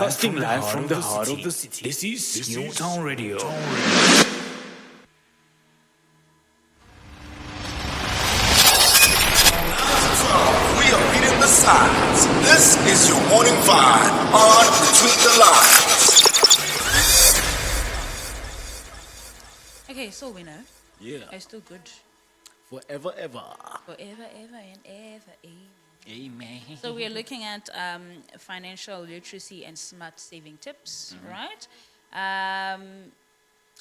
Broadcasting live from the heart of the city. This is Newtown Radio. We are beating the silence. This is your morning vibe on Between the Lines. Okay, so winner. Yeah. I'm still good. Forever, ever. Forever, ever, and ever. Amen. So we are looking at financial literacy and smart saving tips, right?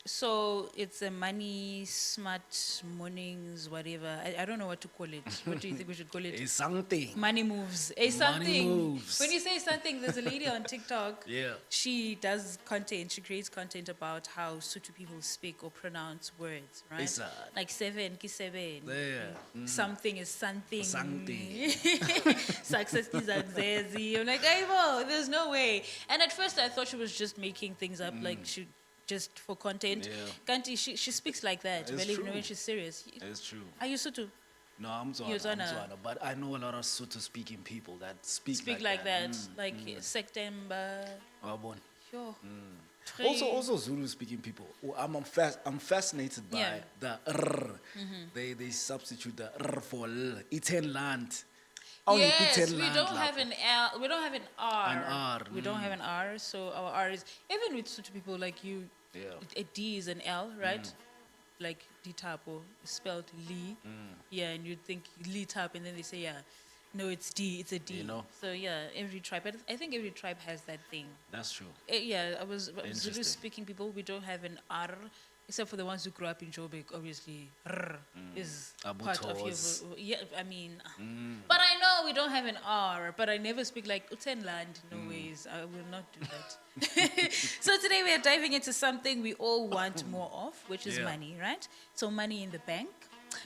So it's a money smart mornings, whatever. I don't know what to call it. What do you think we should call it? It's something. Money moves. A something. moves. When you say something, there's a lady on TikTok. Yeah. She does content. She creates content about how Sotho people speak or pronounce words, right? It's like seven, ki seven. Yeah. Something is something. Something. Success is success. I'm like, hey, there's no way. And at first I thought she was just making things up, like she just for content. Yeah. Kanti, she speaks like that. It's Believe true. me, when she's serious. It's true. Are you Sotho? No, I'm You're Tswana, Tswana. but I know a lot of Sotho speaking people that speak Like that. Like September. Wabona. Sure. Also Zulu speaking people. I'm fascinated by Yeah. the r. They substitute the r for l. Iten land. Oh, Yes, iten we land don't lapho. have an L. We don't have an R. An R, We don't have an R. So our R is even with Sotho people like you. Yeah. A D is an L, right? Like D tapo spelled Lee. Yeah, and you'd think Lee tap, and then they say no, it's D. It's a D. You know? So yeah, every tribe. I think every tribe has that thing. That's true. Yeah, I was Zulu Interesting. speaking people. We don't have an R, except for the ones who grew up in Joburg. Obviously, R is part of your. Abutos. Yeah, I mean, but I know we don't have an R. But I never speak like Utenland. No ways, I will not do that. So today we are diving into something we all want more of, which is Yeah. money, right? So money in the bank.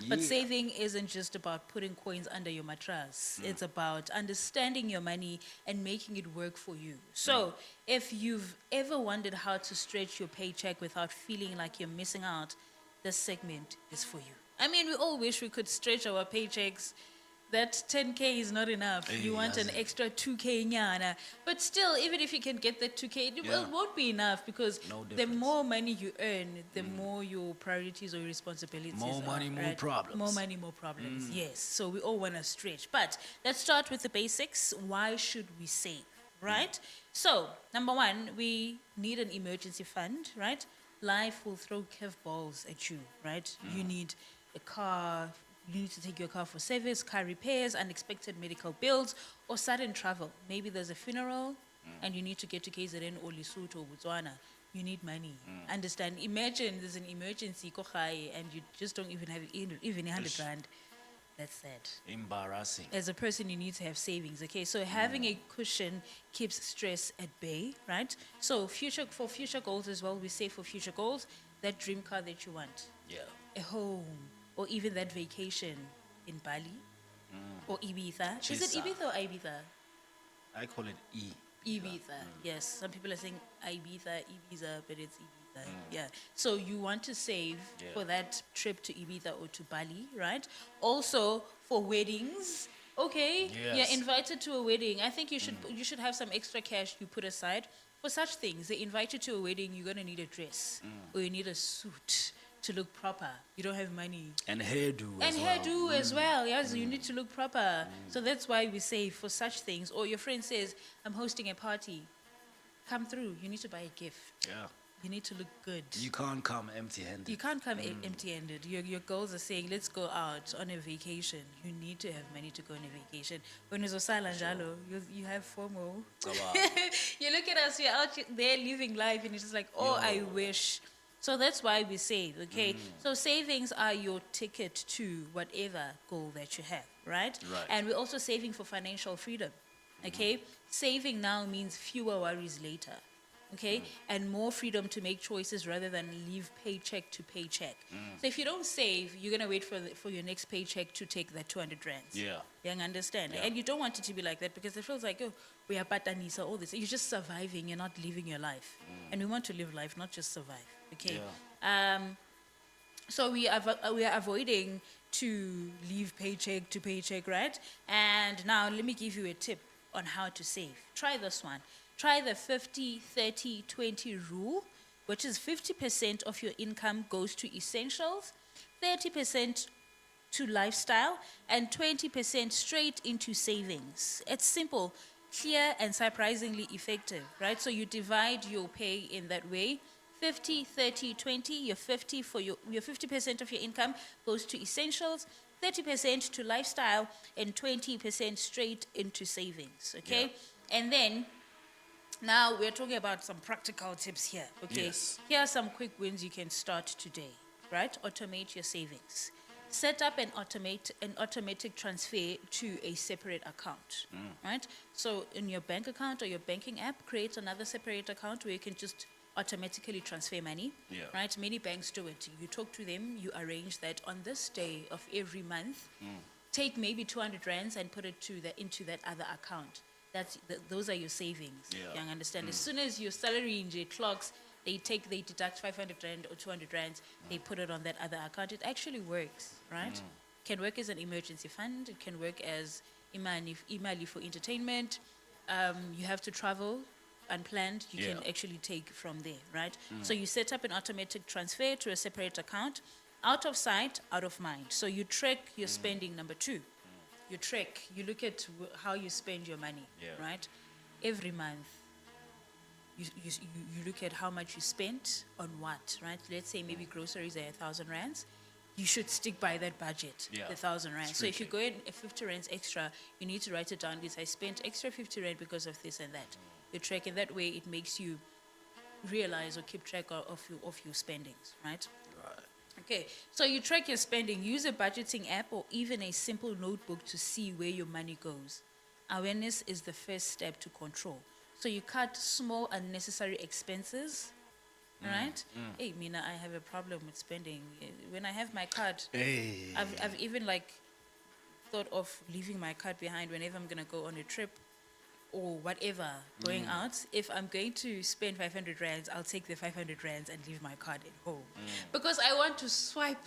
But Yeah. saving isn't just about putting coins under your mattress. It's about understanding your money and making it work for you. So, if you've ever wondered how to stretch your paycheck without feeling like you're missing out, this segment is for you. I mean, we all wish we could stretch our paychecks. That 10K is not enough. You want an extra 2K nyana. But still, even if you can get that 2K, it won't be enough because No the difference. more money you earn, the more your priorities or responsibilities More are, money, more right? problems. More money, more problems. Yes. So we all want to stretch. But let's start with the basics. Why should we save, right? So, number one, we need an emergency fund, right? Life will throw curveballs at you, right? You need a car. You need to take your car for service, car repairs, unexpected medical bills, or sudden travel. Maybe there's a funeral and you need to get to KZN or Lesotho or Botswana. You need money. Understand? Imagine there's an emergency, kochai, and you just don't even have even 100 rand. That's sad. Embarrassing. As a person, you need to have savings. Okay, so having a cushion keeps stress at bay, right? So for future goals as well, we save for future goals. That dream car that you want, Yeah. a home, or even that vacation in Bali or Ibiza. Is it Chisa. Ibiza or Ibiza? I call it E. Ibiza. Yes. Some people are saying Ibiza, but it's Ibiza. Yeah. So you want to save for that trip to Ibiza or to Bali, right? Also for weddings. Okay. Yes. You're invited to a wedding. I think you should have some extra cash you put aside for such things. They invite you to a wedding, you're gonna need a dress or you need a suit to look proper. You don't have money. And hairdo And as well. hairdo as well. Yes, you need to look proper. So that's why we save for such things. Or your friend says, I'm hosting a party. Come through. You need to buy a gift. Yeah. You need to look good. You can't come empty-handed. You can't come empty-handed. Your girls are saying, let's go out on a vacation. You need to have money to go on a vacation. When it's Osala Njalo, you have FOMO. You look at us, we're out there living life, and it's just like, oh, I wish. So that's why we save, okay? So savings are your ticket to whatever goal that you have, right? Right. And we're also saving for financial freedom, okay? Saving now means fewer worries later, okay? And more freedom to make choices rather than live paycheck to paycheck. So if you don't save, you're going to wait for your next paycheck to take that 200 rand. Yeah. You understand? Yeah. And you don't want it to be like that because it feels like, oh, we are patanisa, all this. You're just surviving, you're not living your life. And we want to live life, not just survive. Okay. So we are avoiding to live paycheck to paycheck, right? And now let me give you a tip on how to save. Try this one. try the 50-30-20 rule, which is 50% of your income goes to essentials, 30% to lifestyle, and 20% straight into savings. It's simple, clear, and surprisingly effective, right? So you divide your pay in that way. 50-30-20, your 50% of your income goes to essentials, 30% to lifestyle, and 20% straight into savings. Okay? And then now we're talking about some practical tips here. Okay. Yes. Here are some quick wins you can start today, right? Automate your savings. Set up an automatic transfer to a separate account, right? So in your bank account or your banking app, create another separate account where you can just automatically transfer money, right? Many banks do it. You talk to them, you arrange that on this day of every month, take maybe 200 rands and put it into that other account. Those are your savings. You understand? As soon as your salary in clocks, they deduct 500 rand or 200 rands, they put it on that other account. It actually works, right? Can work as an emergency fund. It can work as imali for entertainment. You have to travel unplanned, you can actually take from there, right? So you set up an automatic transfer to a separate account, out of sight, out of mind. So you track your spending, number two. You track, you look at how you spend your money, right? Every month, you look at how much you spent on what, right? Let's say maybe groceries are 1,000 rands. You should stick by that budget, the 1,000 rands. So if you go in 50 rands extra, you need to write it down. This I spent extra 50 rand because of this and that. You track in that way, it makes you realize or keep track of your spendings, right? Okay, so you track your spending, use a budgeting app or even a simple notebook to see where your money goes. Awareness is the first step to control. So you cut small unnecessary expenses, right? Hey, Mina, I have a problem with spending. When I have my card, I've even thought of leaving my card behind whenever I'm gonna go on a trip or whatever, going out. If I'm going to spend 500 rands, I'll take the 500 rands and leave my card at home. Because I want to swipe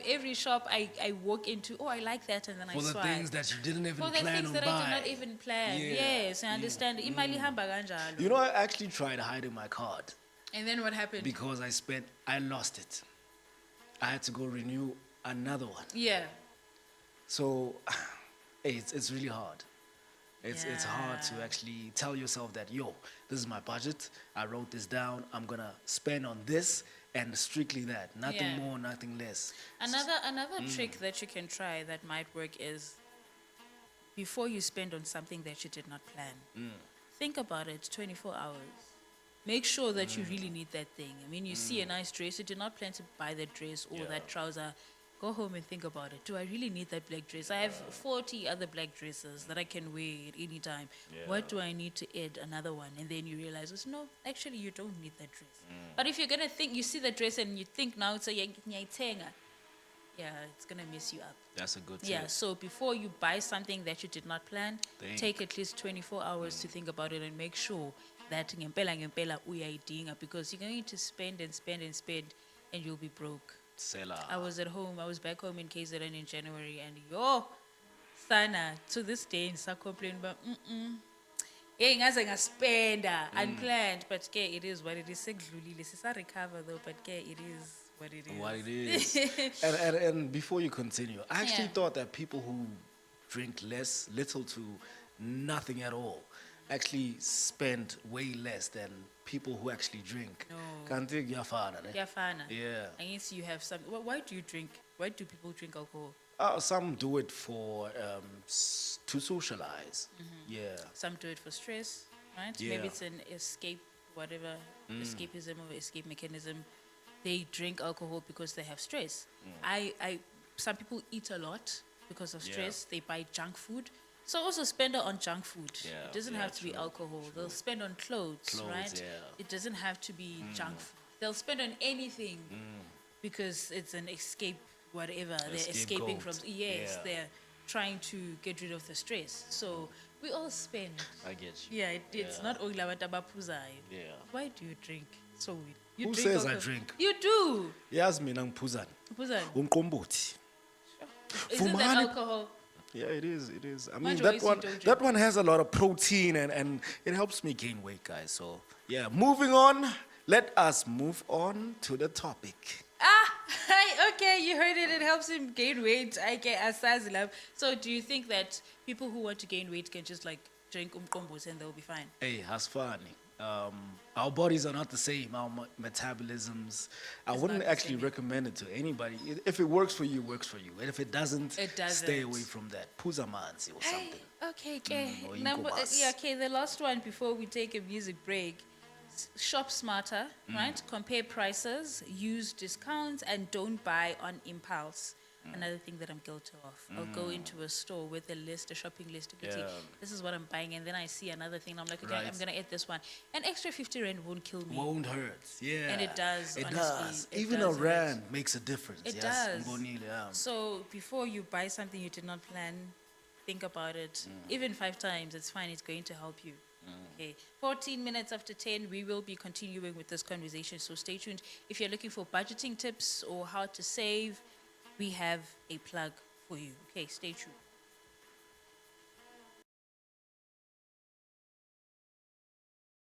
every shop I walk into. Oh, I like that, and then I swipe. For the things that you didn't even For plan the things on that buying. I did not even plan. Yes, I understand. Imali hamba kanjalo. You know, I actually tried hiding my card And then what happened? because I lost it. I had to go renew another one. Yeah. So, hey, it's really hard. It's hard to Yeah. actually tell yourself that, yo, this is my budget. I wrote this down. I'm going to spend on this and strictly that. Nothing more, nothing less. Another trick that you can try that might work is before you spend on something that you did not plan, think about it 24 hours. Make sure that you really need that thing. I mean, you see a nice dress, you did not plan to buy that dress or that trouser. Go home and think about it. Do I really need that black dress? I have 40 other black dresses that I can wear at any time. What do I need to add another one? And then you realize, no, actually you don't need that dress. But if you're going to think, you see the dress and you think now, it's it's going to mess you up. That's a good tip. Yeah, so before you buy something that you did not plan, take at least 24 hours to think about it and make sure that ngempela uyayidinga, because you're going to spend and spend and spend and you'll be broke. I was back home in KZN in January, and sana, to this day, I complain about, spend unplanned, but it is what it is. I recover though, but it is what it is. What it is. and before you continue, I actually thought that people who drink little to nothing at all, actually spend way less than people who actually drink. No. Can't think yafana. Yeah. I guess you have some. Why do you drink? Why do people drink alcohol? Some do it for to socialize. Yeah. Some do it for stress, right? Yeah. Maybe it's an escape, whatever, escapism or escape mechanism. They drink alcohol because they have stress. Some people eat a lot because of stress. They buy junk food. So also spend it on junk food. It doesn't have to be alcohol. They'll spend on clothes, right? Yeah. It doesn't have to be junk food. They'll spend on anything because it's an escape, whatever. They're escaping from. Yes, they're trying to get rid of the stress. So we all spend. I get you. Yeah, it's not only about abapuzai. Yeah. Why do you drink? So weird. You Who drink says I alcohol. drink? You do. Yazi mina ngiphuzani. Phuzani. Umqombothi. Isn't that Fumani- alcohol? Yeah, it is. It is. I mean, Much that ways you one, don't that drink. one has a lot of protein and it helps me gain weight, guys. So yeah, moving on. Let us move on to the topic. Okay, you heard it. It helps him gain weight. I get as love. So, do you think that people who want to gain weight can just like drink umkombos and they'll be fine? Hey, that's funny. Our bodies are not the same. Our metabolisms. I It's wouldn't not the actually same. recommend it to anybody. If it works for you, it works for you. And if it doesn't, It doesn't. stay away from that. Puzamanzi or something. Okay, okay. or Number, incubus. yeah, okay. The last one before we take a music break. Shop smarter, right? Compare prices, use discounts, and don't buy on impulse. Another thing that I'm guilty of. I'll go into a store with a list, a shopping list. Yeah. This is what I'm buying, and then I see another thing. I'm like, okay, Right. I'm gonna add this one. An extra 50 rand won't kill me. Won't hurt. Yeah. And it does, It honestly. does. It Even does a hurt. rand makes a difference. It yes. does. Mbonile, yeah. So before you buy something you did not plan, think about it. Even 5 times, it's fine. It's going to help you. Okay. 14 minutes after 10, we will be continuing with this conversation. So stay tuned. If you're looking for budgeting tips or how to save, we have a plug for you. Okay, stay tuned.